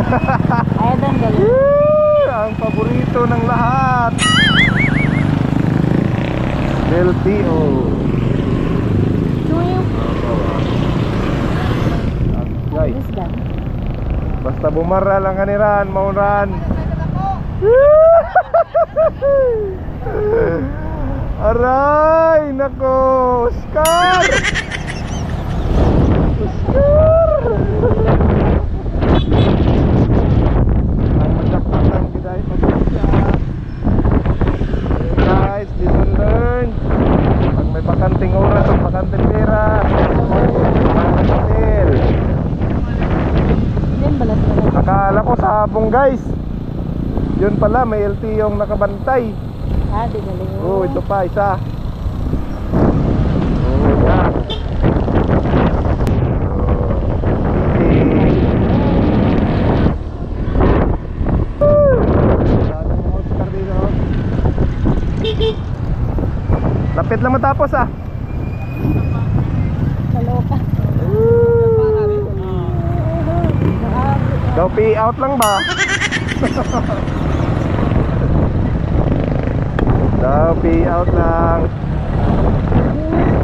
Ayan ang galing. Ang paborito ng lahat. LTO. Guys, basta bumara lang kaniran, mauran. Aray, nako, Oscar. Oscar. Ang magkakatang giday pagkakya. Guys, listen learn. Pag may bakanting oras o bakanting pera, hotel. Akala ko sabong guys. Yun pala, may LT yung nakabantay. Di galing. Oh, ito pa, isa. Oh, yan. Lapit lang matapos ah. Kaloka. Daw pay out lang ba? Daw pay out lang.